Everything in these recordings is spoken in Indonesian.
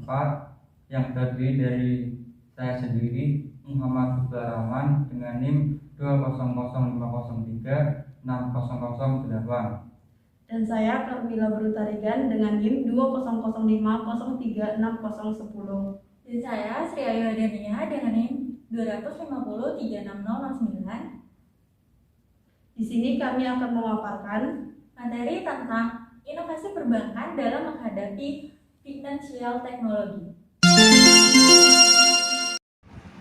4 yang terdiri dari saya sendiri, Muhammad Rahman, dengan NIM 20050036008. Dan saya Carmila Brutarigan dengan NIM 20050303610. Dan saya Sri Ayu Adania dengan NIM 2503609. Di sini kami akan memaparkan materi tentang inovasi perbankan dalam menghadapi financial technology.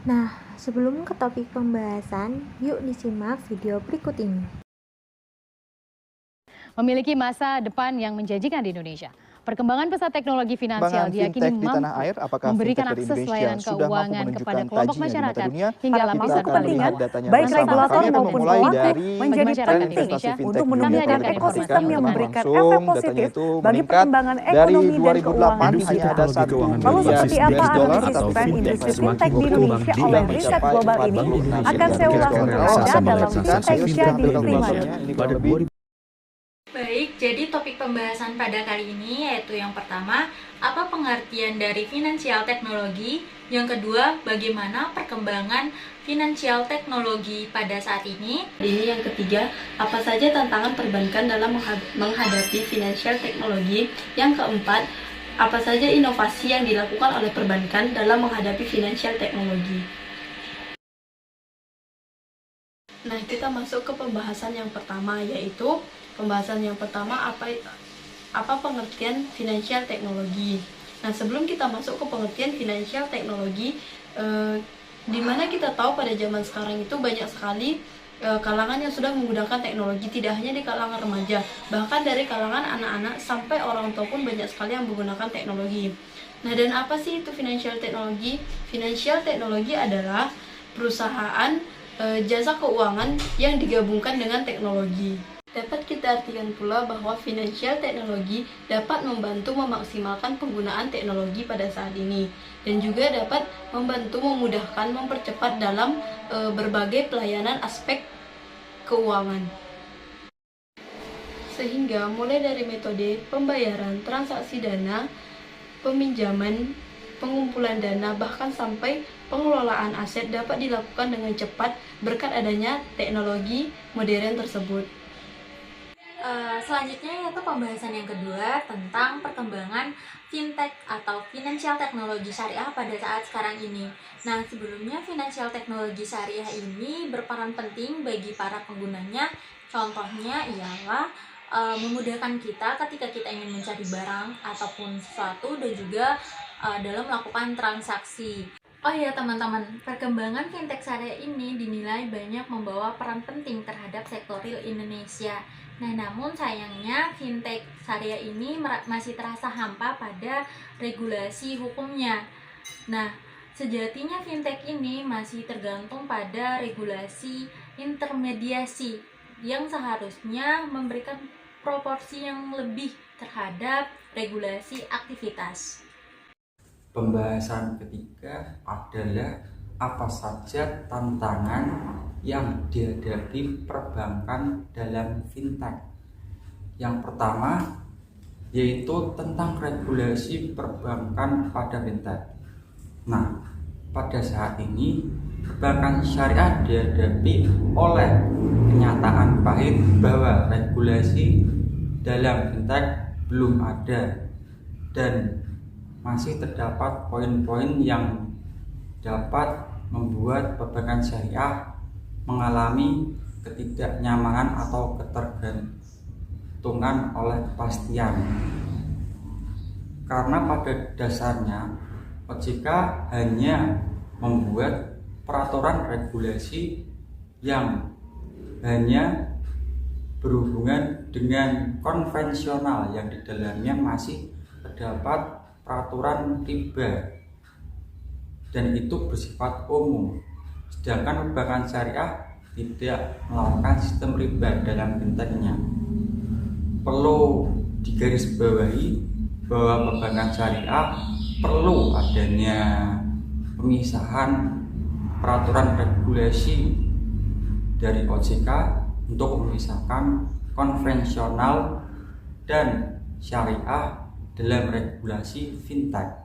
Nah, sebelum ke topik pembahasan, yuk disimak video berikut ini. Memiliki masa depan yang menjanjikan di Indonesia. Perkembangan pesat teknologi finansial diyakini mampu memberikan akses layanan keuangan kepada kelompok masyarakat hingga lapisan kepentingan, baik regulator maupun pelaku, menjadi penting untuk menumbuhkan ekosistem yang memberikan efek positif bagi perkembangan ekonomi dan keuangan digital. Lalu seperti apa analisis tren industri fintech di Indonesia oleh riset global ini? Akan saya ulas untuk Anda dalam Fintech Jadi Prima. Baik, jadi topik pembahasan pada kali ini yaitu yang pertama, apa pengertian dari financial technology? Yang kedua, bagaimana perkembangan financial technology pada saat ini? Ini yang ketiga, apa saja tantangan perbankan dalam menghadapi financial technology? Yang keempat, apa saja inovasi yang dilakukan oleh perbankan dalam menghadapi financial technology? Nah, kita masuk ke pembahasan yang pertama, yaitu apa pengertian financial technology. Nah, sebelum kita masuk ke pengertian financial technology, di mana kita tahu pada zaman sekarang itu banyak sekali kalangan yang sudah menggunakan teknologi, tidak hanya di kalangan remaja, bahkan dari kalangan anak-anak sampai orang tua pun banyak sekali yang menggunakan teknologi. Nah, dan apa sih itu financial technology? Financial technology adalah perusahaan jasa keuangan yang digabungkan dengan teknologi. Dapat kita artikan pula bahwa financial technology dapat membantu memaksimalkan penggunaan teknologi pada saat ini, dan juga dapat membantu memudahkan, mempercepat dalam berbagai pelayanan aspek keuangan. Sehingga mulai dari metode pembayaran, transaksi dana, peminjaman, pengumpulan dana, bahkan sampai pengelolaan aset dapat dilakukan dengan cepat berkat adanya teknologi modern tersebut. Selanjutnya yaitu pembahasan yang kedua tentang perkembangan fintech atau financial technology syariah pada saat sekarang ini. Nah, sebelumnya financial technology syariah ini berperan penting bagi para penggunanya. Contohnya ialah memudahkan kita ketika kita ingin mencari barang ataupun sesuatu, dan juga dalam melakukan transaksi. Oh ya teman-teman, perkembangan fintech syariah ini dinilai banyak membawa peran penting terhadap sektor real Indonesia. Nah, namun sayangnya fintech syariah ini masih terasa hampa pada regulasi hukumnya. Nah, sejatinya fintech ini masih tergantung pada regulasi intermediasi yang seharusnya memberikan proporsi yang lebih terhadap regulasi aktivitas. Pembahasan ketiga adalah apa saja tantangan yang dihadapi perbankan dalam fintech. Yang pertama yaitu tentang regulasi perbankan pada fintech. Nah, pada saat ini perbankan syariah dihadapi oleh kenyataan pahit bahwa regulasi dalam fintech belum ada, dan masih terdapat poin-poin yang dapat membuat perbankan syariah mengalami ketidaknyamanan atau ketergantungan oleh kepastian. Karena pada dasarnya OJK hanya membuat peraturan regulasi yang hanya berhubungan dengan konvensional, yang di dalamnya masih terdapat peraturan riba, dan itu bersifat umum. Sedangkan perbankan syariah tidak melakukan sistem riba dalam fintechnya. Perlu digarisbawahi bahwa perbankan syariah perlu adanya pemisahan peraturan regulasi dari OJK untuk memisahkan konvensional dan syariah dalam regulasi fintech.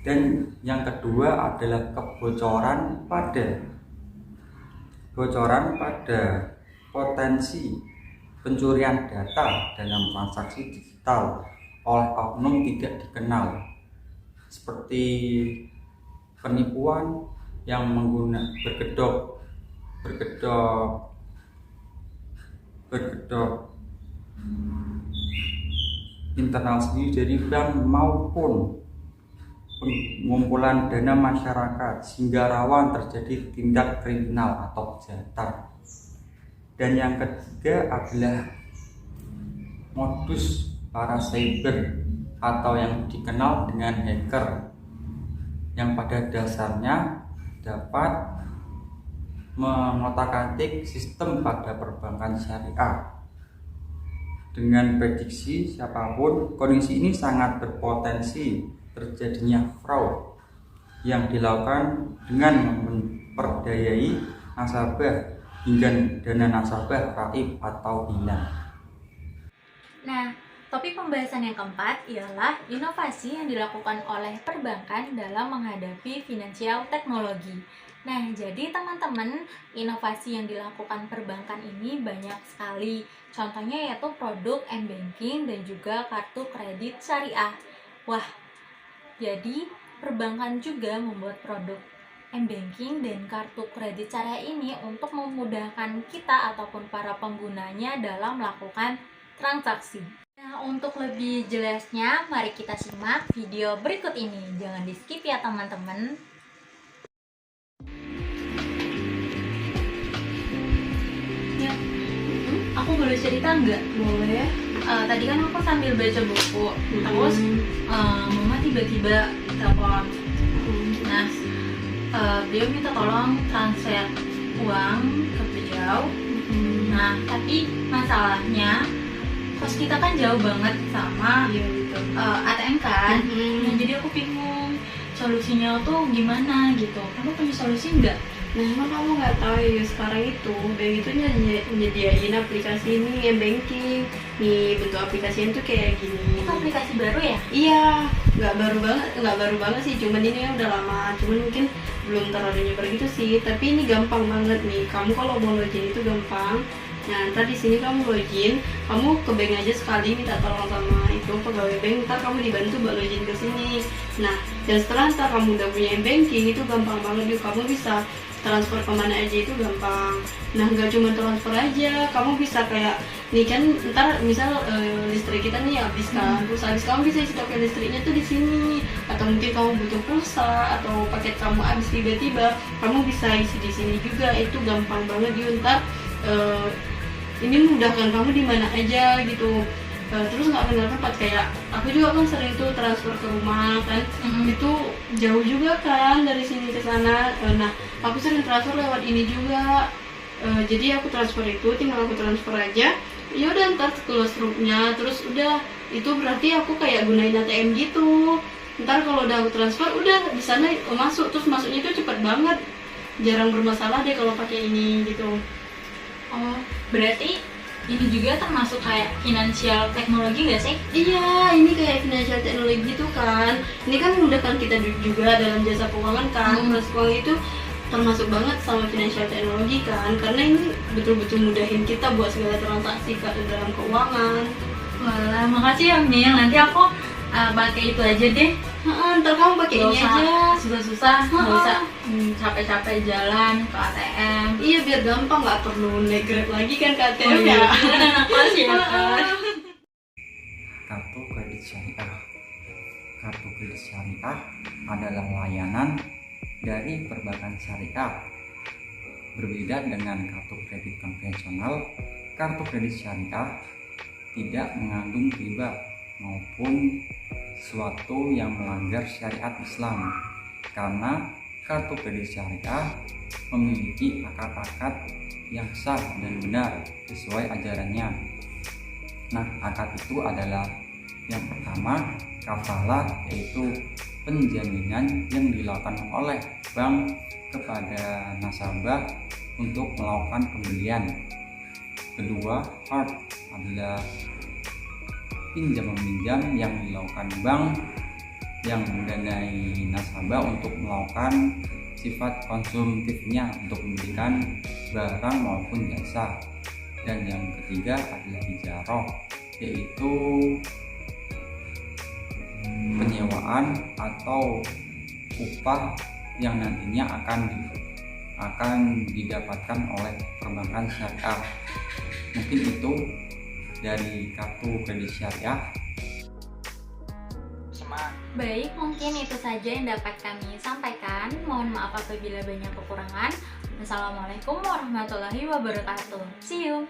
Dan yang kedua adalah kebocoran pada potensi pencurian data dalam transaksi digital oleh oknum tidak dikenal, seperti penipuan yang berkedok internal sendiri dari bank maupun pengumpulan dana masyarakat sehingga rawan terjadi tindak kriminal atau kejahatan. Dan yang ketiga adalah modus para cyber atau yang dikenal dengan hacker, yang pada dasarnya dapat mengotak-atik sistem pada perbankan syariah. Dengan prediksi siapapun, kondisi ini sangat berpotensi terjadinya fraud yang dilakukan dengan memperdayai nasabah hingga dana nasabah raib atau hilang. Nah, topik pembahasan yang keempat ialah inovasi yang dilakukan oleh perbankan dalam menghadapi finansial teknologi. Nah, jadi teman-teman, inovasi yang dilakukan perbankan ini banyak sekali. Contohnya yaitu produk m-banking dan juga kartu kredit syariah. Wah, jadi perbankan juga membuat produk m-banking dan kartu kredit syariah ini untuk memudahkan kita ataupun para penggunanya dalam melakukan transaksi. Nah, untuk lebih jelasnya, mari kita simak video berikut ini. Jangan di skip ya teman-teman. Ya, aku boleh cerita nggak? Boleh. Tadi kan aku sambil baca buku, terus mama tiba-tiba telepon. Nah, beliau minta tolong transfer uang ke beliau. Nah, tapi masalahnya kos kita kan jauh banget sama ATM kan. Nah, jadi aku bingung solusinya tuh gimana gitu. Kamu punya solusi nggak? Nah, emang kamu nggak tahu ya sekarang itu bank itu nyediain aplikasi ini m-banking. Nih, bentuk aplikasinya tuh kayak gini. Itu aplikasi baru ya? Iya, nggak baru banget sih, cuman ini udah lama, cuman mungkin belum terlalu nyebar gitu sih. Tapi ini gampang banget nih, kamu kalau mau login itu gampang. Nah, ntar di sini kamu login, kamu ke bank aja sekali minta tolong sama itu pegawai bank, ntar kamu dibantu buat login ke sini. Nah, dan setelah ntar kamu udah punya m-banking, itu gampang banget yuk, kamu bisa transfer kemana aja itu gampang. Nah, nggak cuma transfer aja, kamu bisa kayak nih kan ntar misal listrik kita nih habis kan, terus habis kamu bisa isi token listriknya tuh di sini, atau mungkin kamu butuh pulsa atau paket kamu habis tiba-tiba, kamu bisa isi di sini juga. Itu gampang banget yuk, ntar ini memudahkan kamu di mana aja gitu. Terus nggak kenal tempat, kayak aku juga kan sering tuh transfer ke rumah kan, itu jauh juga kan dari sini ke sana. Nah, aku sering transfer lewat ini juga. Jadi aku transfer itu, tinggal aku transfer aja. Ya udah, ntar close loop-nya, terus udah itu berarti aku kayak gunain ATM gitu. Ntar kalau udah aku transfer, udah di sana masuk, terus masuknya itu cepet banget, jarang bermasalah deh kalau pakai ini gitu. Oh, berarti ini juga termasuk kayak financial teknologi nggak sih? Iya, ini kayak financial teknologi gitu kan. Ini kan memudahkan kita juga dalam jasa keuangan kan. Jasa keuangan itu termasuk banget sama financial teknologi kan, karena ini betul-betul mudahin kita buat segala transaksi dalam keuangan. Walah, makasih ya Mil. Nanti aku pakai itu aja deh. Ntar kamu pakai ini aja. Susah-susah, nggak usah capek-capek jalan ke ATM. Iya, biar gampang, nggak perlu naik Grab lagi kan ke ATM. Oh, iya. Makasih ya kan. Kartu kredit syariah. Kartu kredit syariah adalah layanan dari perbankan syariah. Berbeda dengan kartu kredit konvensional, kartu kredit syariah tidak mengandung riba maupun sesuatu yang melanggar syariat Islam, karena kartu kredit syariah memiliki akad-akad yang sah dan benar sesuai ajarannya. Nah, akad itu adalah yang pertama, kafalah, yaitu penjaminan yang dilakukan oleh bank kepada nasabah untuk melakukan pembelian. Kedua, qard adalah pinjam meminjam yang dilakukan bank yang mendanai nasabah untuk melakukan sifat konsumtifnya untuk memberikan barang maupun jasa. Dan yang ketiga adalah ijarah, yaitu penyewaan atau upah yang nantinya akan didapatkan oleh perbankan syariah. Mungkin itu dari kartu kredit syariah. Baik, mungkin itu saja yang dapat kami sampaikan. Mohon maaf apabila banyak kekurangan. Wassalamualaikum warahmatullahi wabarakatuh. See you.